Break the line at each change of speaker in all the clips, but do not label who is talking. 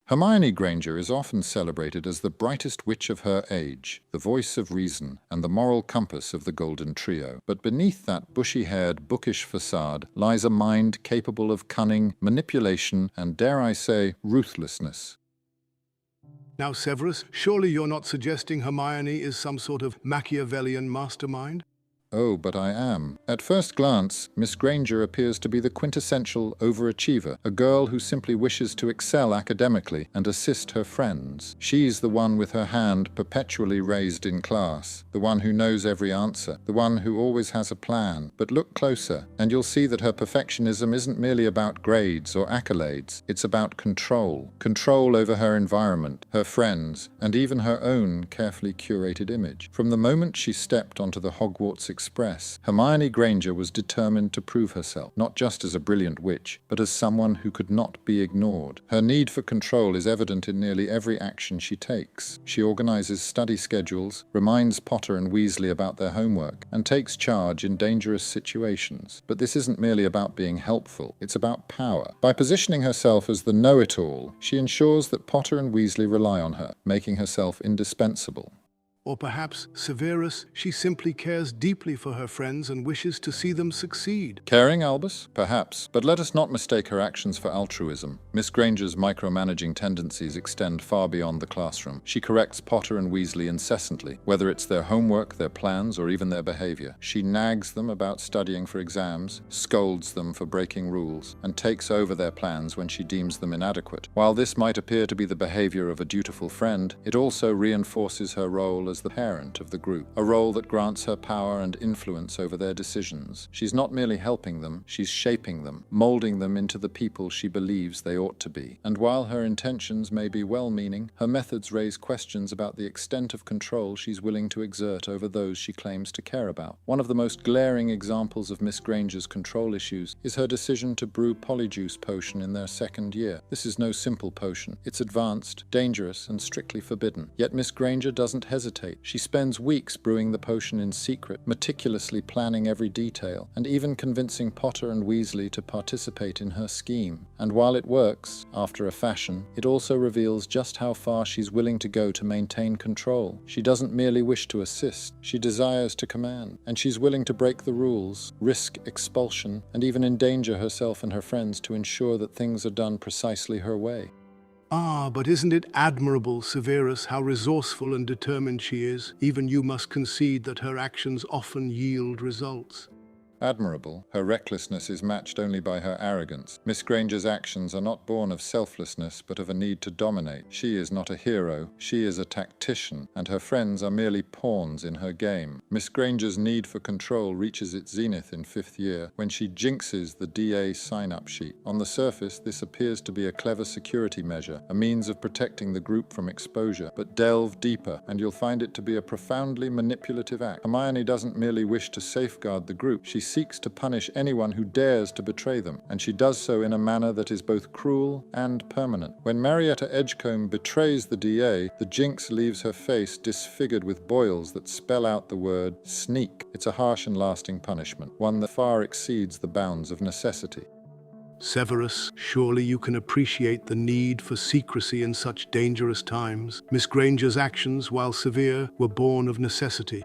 Hermione Granger is often celebrated as the brightest witch of her age, the voice of reason, and the moral compass of the Golden Trio. But beneath that bushy-haired, bookish facade lies a mind capable of cunning, manipulation, and, dare I say, ruthlessness.
Now, Severus, surely you're not suggesting Hermione is some sort of Machiavellian mastermind?
Oh, but I am. At first glance, Miss Granger appears to be the quintessential overachiever, a girl who simply wishes to excel academically and assist her friends. She's the one with her hand perpetually raised in class, the one who knows every answer, the one who always has a plan. But look closer, and you'll see that her perfectionism isn't merely about grades or accolades. It's about control. Control over her environment, her friends, and even her own carefully curated image. From the moment she stepped onto the Hogwarts Express, Hermione Granger was determined to prove herself, not just as a brilliant witch, but as someone who could not be ignored. Her need for control is evident in nearly every action she takes. She organizes study schedules, reminds Potter and Weasley about their homework, and takes charge in dangerous situations. But this isn't merely about being helpful, it's about power. By positioning herself as the know-it-all, she ensures that Potter and Weasley rely on her, making herself indispensable.
Or perhaps, Severus, she simply cares deeply for her friends and wishes to see them succeed.
Caring, Albus? Perhaps. But let us not mistake her actions for altruism. Miss Granger's micromanaging tendencies extend far beyond the classroom. She corrects Potter and Weasley incessantly, whether it's their homework, their plans, or even their behavior. She nags them about studying for exams, scolds them for breaking rules, and takes over their plans when she deems them inadequate. While this might appear to be the behavior of a dutiful friend, it also reinforces her role as the parent of the group, a role that grants her power and influence over their decisions. She's not merely helping them, she's shaping them, molding them into the people she believes they ought to be. And while her intentions may be well-meaning, her methods raise questions about the extent of control she's willing to exert over those she claims to care about. One of the most glaring examples of Miss Granger's control issues is her decision to brew Polyjuice potion in their second year. This is no simple potion. It's advanced, dangerous, and strictly forbidden. Yet Miss Granger doesn't hesitate. She spends weeks brewing the potion in secret, meticulously planning every detail, and even convincing Potter and Weasley to participate in her scheme. And while it works, after a fashion, it also reveals just how far she's willing to go to maintain control. She doesn't merely wish to assist, she desires to command, and she's willing to break the rules, risk expulsion, and even endanger herself and her friends to ensure that things are done precisely her way.
Ah, but isn't it admirable, Severus, how resourceful and determined she is? Even you must concede that her actions often yield results.
Admirable, her recklessness is matched only by her arrogance. Miss Granger's actions are not born of selflessness, but of a need to dominate. She is not a hero, she is a tactician, and her friends are merely pawns in her game. Miss Granger's need for control reaches its zenith in 5th year, when she jinxes the DA sign-up sheet. On the surface, this appears to be a clever security measure, a means of protecting the group from exposure. But delve deeper, and you'll find it to be a profoundly manipulative act. Hermione doesn't merely wish to safeguard the group, she seeks to punish anyone who dares to betray them, and she does so in a manner that is both cruel and permanent. When Marietta Edgecombe betrays the DA, the jinx leaves her face disfigured with boils that spell out the word sneak. It's a harsh and lasting punishment, one that far exceeds the bounds of necessity.
Severus, surely you can appreciate the need for secrecy in such dangerous times. Miss Granger's actions, while severe, were born of necessity.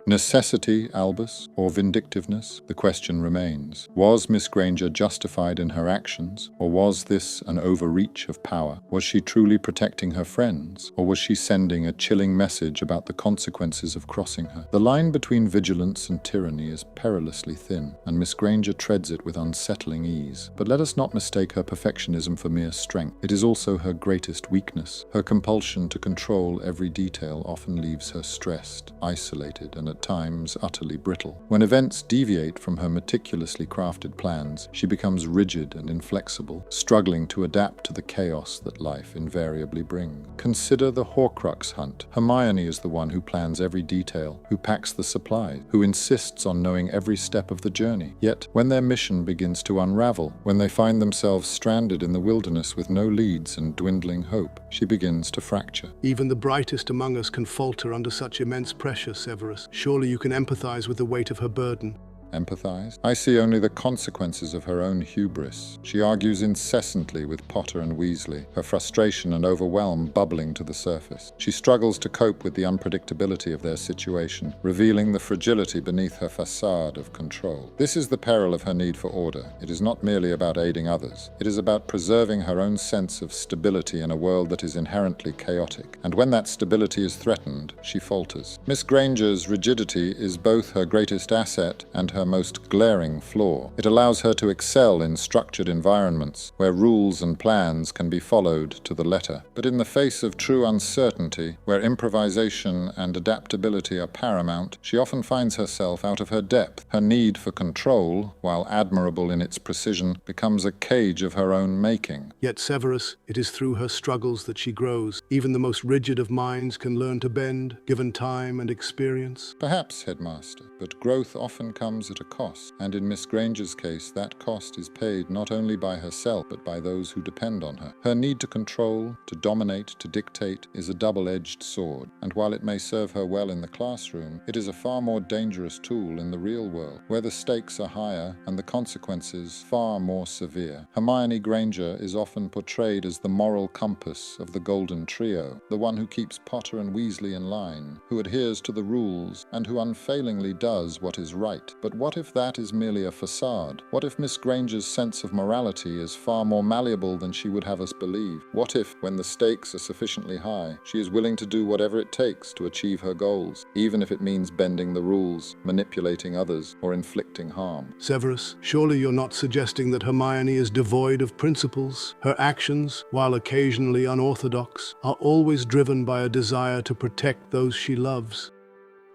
Necessity, Albus, or vindictiveness? The question remains. Was Miss Granger justified in her actions, or was this an overreach of power? Was she truly protecting her friends, or was she sending a chilling message about the consequences of crossing her? The line between vigilance and tyranny is perilously thin, and Miss Granger treads it with unsettling ease. But let us not mistake her perfectionism for mere strength. It is also her greatest weakness. Her compulsion to control every detail often leaves her stressed, isolated, and at times utterly brittle. When events deviate from her meticulously crafted plans, she becomes rigid and inflexible, struggling to adapt to the chaos that life invariably brings. Consider the Horcrux hunt. Hermione is the one who plans every detail, who packs the supplies, who insists on knowing every step of the journey. Yet, when their mission begins to unravel, when they find themselves stranded in the wilderness with no leads and dwindling hope, she begins to fracture.
Even the brightest among us can falter under such immense pressure, Severus. Surely you can empathize with the weight of her burden.
Empathize? I see only the consequences of her own hubris. She argues incessantly with Potter and Weasley, her frustration and overwhelm bubbling to the surface. She struggles to cope with the unpredictability of their situation, revealing the fragility beneath her facade of control. This is the peril of her need for order. It is not merely about aiding others. It is about preserving her own sense of stability in a world that is inherently chaotic. And when that stability is threatened, she falters. Miss Granger's rigidity is both her greatest asset and her most glaring flaw. It allows her to excel in structured environments where rules and plans can be followed to the letter. But in the face of true uncertainty, where improvisation and adaptability are paramount, she often finds herself out of her depth. Her need for control, while admirable in its precision, becomes a cage of her own making.
Yet Severus, it is through her struggles that she grows. Even the most rigid of minds can learn to bend, given time and experience.
Perhaps, Headmaster, but growth often comes at a cost, and in Miss Granger's case, that cost is paid not only by herself, but by those who depend on her. Her need to control, to dominate, to dictate is a double-edged sword, and while it may serve her well in the classroom, it is a far more dangerous tool in the real world, where the stakes are higher and the consequences far more severe. Hermione Granger is often portrayed as the moral compass of the Golden Trio, the one who keeps Potter and Weasley in line, who adheres to the rules, and who unfailingly does what is right. But what if that is merely a facade? What if Miss Granger's sense of morality is far more malleable than she would have us believe? What if, when the stakes are sufficiently high, she is willing to do whatever it takes to achieve her goals, even if it means bending the rules, manipulating others, or inflicting harm?
Severus, surely you're not suggesting that Hermione is devoid of principles? Her actions, while occasionally unorthodox, are always driven by a desire to protect those she loves.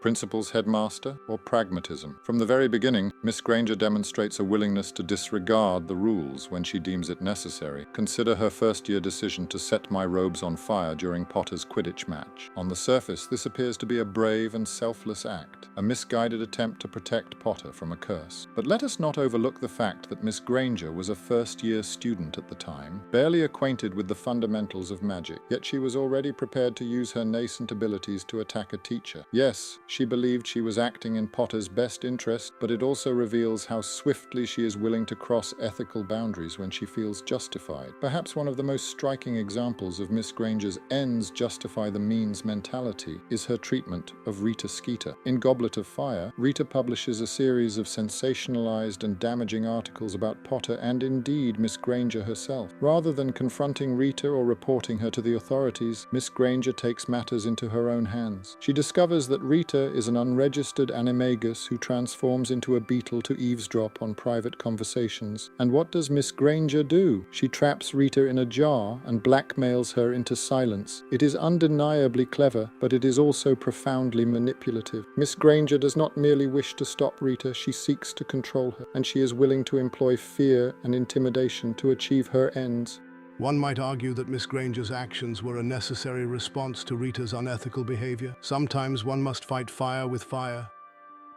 Principles, Headmaster, or pragmatism? From the very beginning, Miss Granger demonstrates a willingness to disregard the rules when she deems it necessary. Consider her first-year decision to set my robes on fire during Potter's Quidditch match. On the surface, this appears to be a brave and selfless act, a misguided attempt to protect Potter from a curse. But let us not overlook the fact that Miss Granger was a first-year student at the time, barely acquainted with the fundamentals of magic, yet she was already prepared to use her nascent abilities to attack a teacher. Yes, she believed she was acting in Potter's best interest, but it also reveals how swiftly she is willing to cross ethical boundaries when she feels justified. Perhaps one of the most striking examples of Miss Granger's ends justify the means mentality is her treatment of Rita Skeeter. In Goblet of Fire, Rita publishes a series of sensationalized and damaging articles about Potter and indeed Miss Granger herself. Rather than confronting Rita or reporting her to the authorities, Miss Granger takes matters into her own hands. She discovers that Rita is an unregistered animagus who transforms into a beetle to eavesdrop on private conversations. And what does Miss Granger do? She traps Rita in a jar and blackmails her into silence. It is undeniably clever, but it is also profoundly manipulative. Miss Granger does not merely wish to stop Rita, she seeks to control her, and she is willing to employ fear and intimidation to achieve her ends.
One might argue that Miss Granger's actions were a necessary response to Rita's unethical behavior. Sometimes one must fight fire with fire.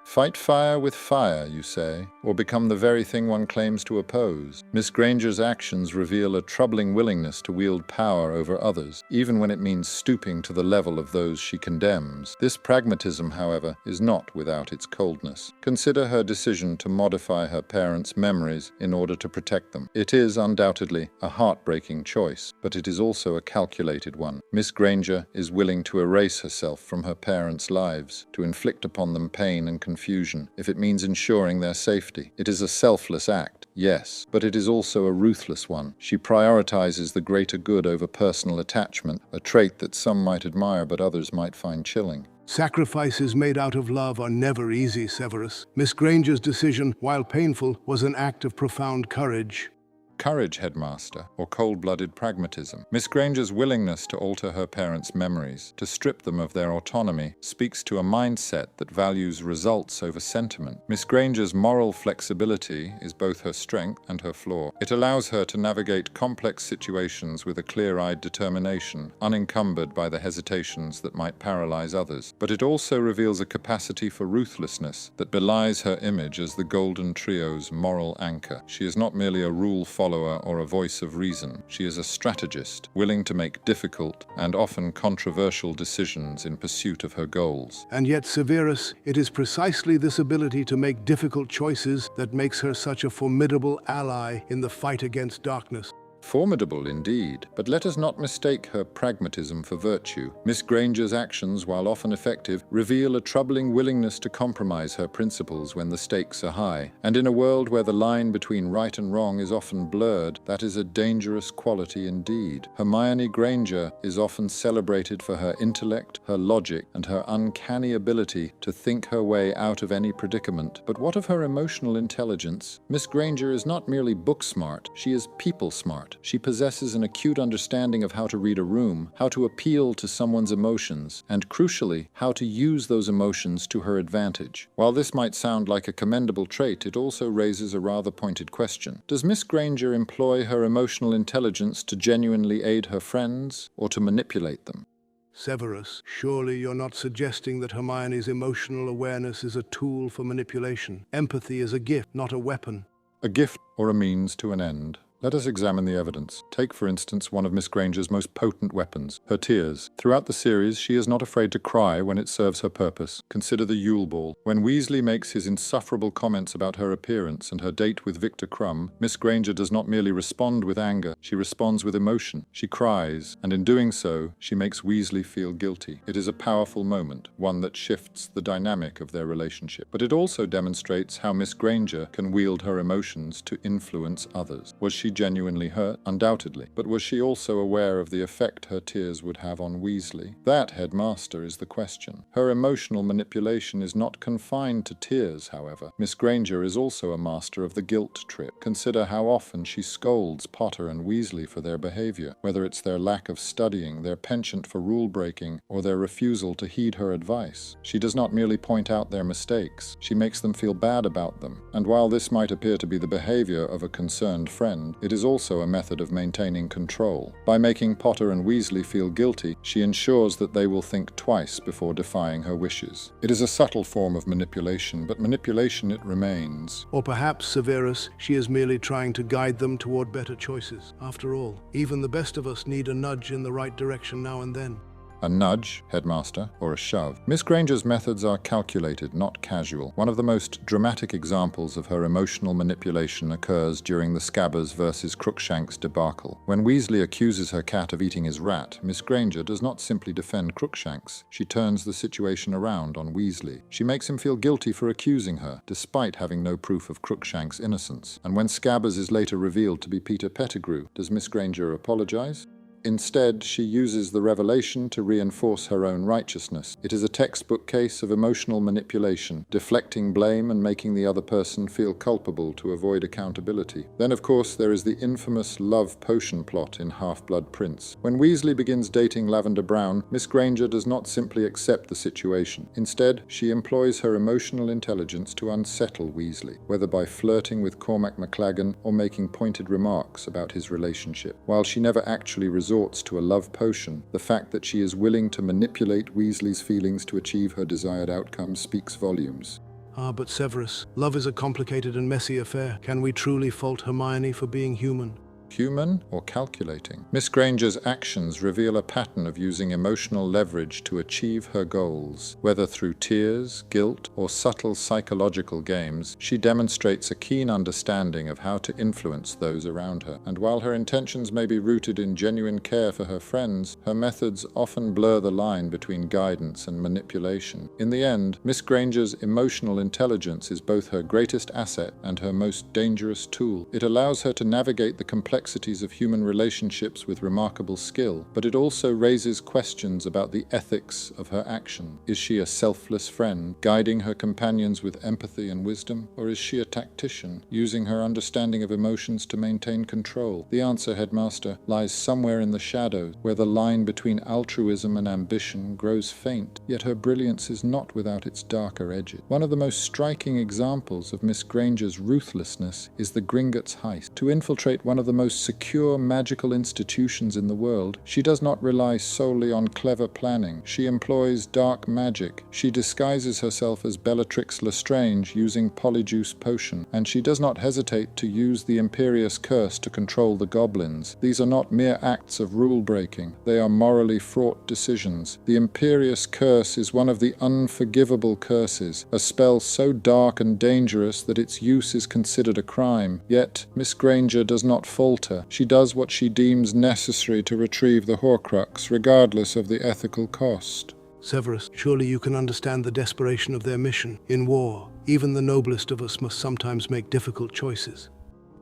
Fight fire with fire, you say, or become the very thing one claims to oppose. Miss Granger's actions reveal a troubling willingness to wield power over others, even when it means stooping to the level of those she condemns. This pragmatism, however, is not without its coldness. Consider her decision to modify her parents' memories in order to protect them. It is undoubtedly a heartbreaking choice, but it is also a calculated one. Miss Granger is willing to erase herself from her parents' lives, to inflict upon them pain and confusion, if it means ensuring their safety. It is a selfless act, yes, but it is also a ruthless one. She prioritizes the greater good over personal attachment, a trait that some might admire but others might find chilling.
Sacrifices made out of love are never easy, Severus. Miss Granger's decision, while painful, was an act of profound courage.
Courage, Headmaster, or cold-blooded pragmatism. Miss Granger's willingness to alter her parents' memories, to strip them of their autonomy, speaks to a mindset that values results over sentiment. Miss Granger's moral flexibility is both her strength and her flaw. It allows her to navigate complex situations with a clear-eyed determination, unencumbered by the hesitations that might paralyze others. But it also reveals a capacity for ruthlessness that belies her image as the Golden Trio's moral anchor. She is not merely a rule follower follower or a voice of reason. She is a strategist, willing to make difficult and often controversial decisions in pursuit of her goals.
And yet, Severus, it is precisely this ability to make difficult choices that makes her such a formidable ally in the fight against darkness.
Formidable indeed, but let us not mistake her pragmatism for virtue. Miss Granger's actions, while often effective, reveal a troubling willingness to compromise her principles when the stakes are high. And in a world where the line between right and wrong is often blurred, that is a dangerous quality indeed. Hermione Granger is often celebrated for her intellect, her logic, and her uncanny ability to think her way out of any predicament. But what of her emotional intelligence? Miss Granger is not merely book smart, she is people smart. She possesses an acute understanding of how to read a room, how to appeal to someone's emotions, and crucially, how to use those emotions to her advantage. While this might sound like a commendable trait, it also raises a rather pointed question. Does Miss Granger employ her emotional intelligence to genuinely aid her friends, or to manipulate them?
Severus, surely you're not suggesting that Hermione's emotional awareness is a tool for manipulation. Empathy is a gift, not a weapon.
A gift or a means to an end. Let us examine the evidence. Take, for instance, one of Miss Granger's most potent weapons, her tears. Throughout the series, she is not afraid to cry when it serves her purpose. Consider the Yule Ball. When Weasley makes his insufferable comments about her appearance and her date with Victor Crumb, Miss Granger does not merely respond with anger, she responds with emotion. She cries, and in doing so, she makes Weasley feel guilty. It is a powerful moment, one that shifts the dynamic of their relationship. But it also demonstrates how Miss Granger can wield her emotions to influence others. Was she genuinely hurt? Undoubtedly. But was she also aware of the effect her tears would have on Weasley? That, headmaster, is the question. Her emotional manipulation is not confined to tears, however. Miss Granger is also a master of the guilt trip. Consider how often she scolds Potter and Weasley for their behavior, whether it's their lack of studying, their penchant for rule-breaking, or their refusal to heed her advice. She does not merely point out their mistakes, she makes them feel bad about them. And while this might appear to be the behavior of a concerned friend, it is also a method of maintaining control. By making Potter and Weasley feel guilty, she ensures that they will think twice before defying her wishes. It is a subtle form of manipulation, but manipulation it remains.
Or perhaps, Severus, she is merely trying to guide them toward better choices. After all, even the best of us need a nudge in the right direction now and then.
A nudge, headmaster, or a shove. Miss Granger's methods are calculated, not casual. One of the most dramatic examples of her emotional manipulation occurs during the Scabbers versus Crookshanks debacle. When Weasley accuses her cat of eating his rat, Miss Granger does not simply defend Crookshanks. She turns the situation around on Weasley. She makes him feel guilty for accusing her, despite having no proof of Crookshanks' innocence. And when Scabbers is later revealed to be Peter Pettigrew, does Miss Granger apologize? Instead, she uses the revelation to reinforce her own righteousness. It is a textbook case of emotional manipulation, deflecting blame and making the other person feel culpable to avoid accountability. Then, of course, there is the infamous love potion plot in Half-Blood Prince. When Weasley begins dating Lavender Brown, Miss Granger does not simply accept the situation. Instead, she employs her emotional intelligence to unsettle Weasley, whether by flirting with Cormac McLaggen or making pointed remarks about his relationship. While she never actually resorts to a love potion, the fact that she is willing to manipulate Weasley's feelings to achieve her desired outcome speaks volumes.
But Severus, love is a complicated and messy affair. Can we truly fault Hermione for being human?
Human or calculating? Miss Granger's actions reveal a pattern of using emotional leverage to achieve her goals. Whether through tears, guilt, or subtle psychological games, she demonstrates a keen understanding of how to influence those around her. And while her intentions may be rooted in genuine care for her friends, her methods often blur the line between guidance and manipulation. In the end, Miss Granger's emotional intelligence is both her greatest asset and her most dangerous tool. It allows her to navigate the complexities of human relationships with remarkable skill, but it also raises questions about the ethics of her action. Is she a selfless friend, guiding her companions with empathy and wisdom, or is she a tactician, using her understanding of emotions to maintain control? The answer, headmaster, lies somewhere in the shadows, where the line between altruism and ambition grows faint, yet her brilliance is not without its darker edges. One of the most striking examples of Miss Granger's ruthlessness is the Gringotts heist. To infiltrate one of the most most secure magical institutions in the world, she does not rely solely on clever planning. She employs dark magic. She disguises herself as Bellatrix Lestrange using Polyjuice Potion, and she does not hesitate to use the Imperious Curse to control the goblins. These are not mere acts of rule-breaking. They are morally fraught decisions. The Imperious Curse is one of the unforgivable curses, a spell so dark and dangerous that its use is considered a crime. Yet, Miss Granger does not falter. She does what she deems necessary to retrieve the Horcrux, regardless of the ethical cost.
Severus, surely you can understand the desperation of their mission. In war, even the noblest of us must sometimes make difficult choices.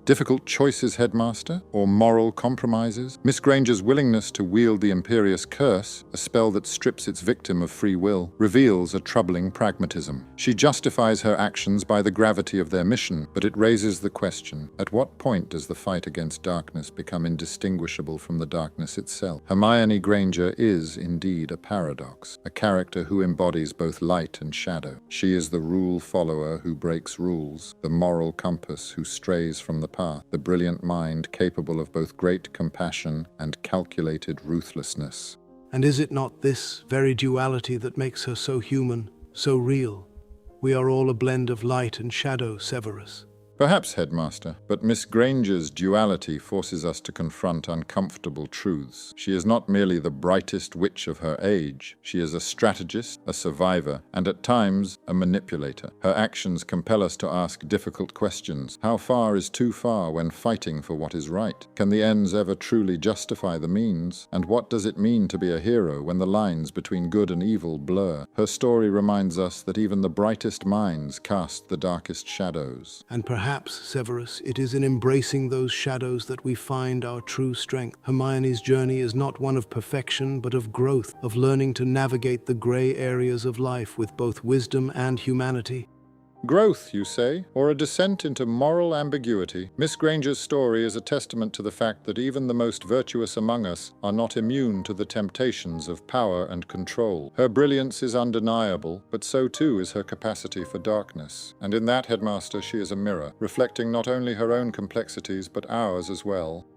Difficult choices, Headmaster, or moral compromises? Miss Granger's willingness to wield the Imperious Curse, a spell that strips its victim of free will, reveals a troubling pragmatism. She justifies her actions by the gravity of their mission, but it raises the question, at what point does the fight against darkness become indistinguishable from the darkness itself? Hermione Granger is, indeed, a paradox, a character who embodies both light and shadow. She is the rule follower who breaks rules, the moral compass who strays from the path, the brilliant mind capable of both great compassion and calculated ruthlessness.
And is it not this very duality that makes her so human, so real? We are all a blend of light and shadow, Severus.
Perhaps, Headmaster, but Miss Granger's duality forces us to confront uncomfortable truths. She is not merely the brightest witch of her age. She is a strategist, a survivor, and at times a manipulator. Her actions compel us to ask difficult questions. How far is too far when fighting for what is right? Can the ends ever truly justify the means? And what does it mean to be a hero when the lines between good and evil blur? Her story reminds us that even the brightest minds cast the darkest shadows.
And perhaps, Severus, it is in embracing those shadows that we find our true strength. Hermione's journey is not one of perfection, but of growth, of learning to navigate the gray areas of life with both wisdom and humanity.
Growth, you say, or a descent into moral ambiguity? Miss Granger's story is a testament to the fact that even the most virtuous among us are not immune to the temptations of power and control. Her brilliance is undeniable, but so too is her capacity for darkness. And in that, Headmaster, she is a mirror, reflecting not only her own complexities, but ours as well.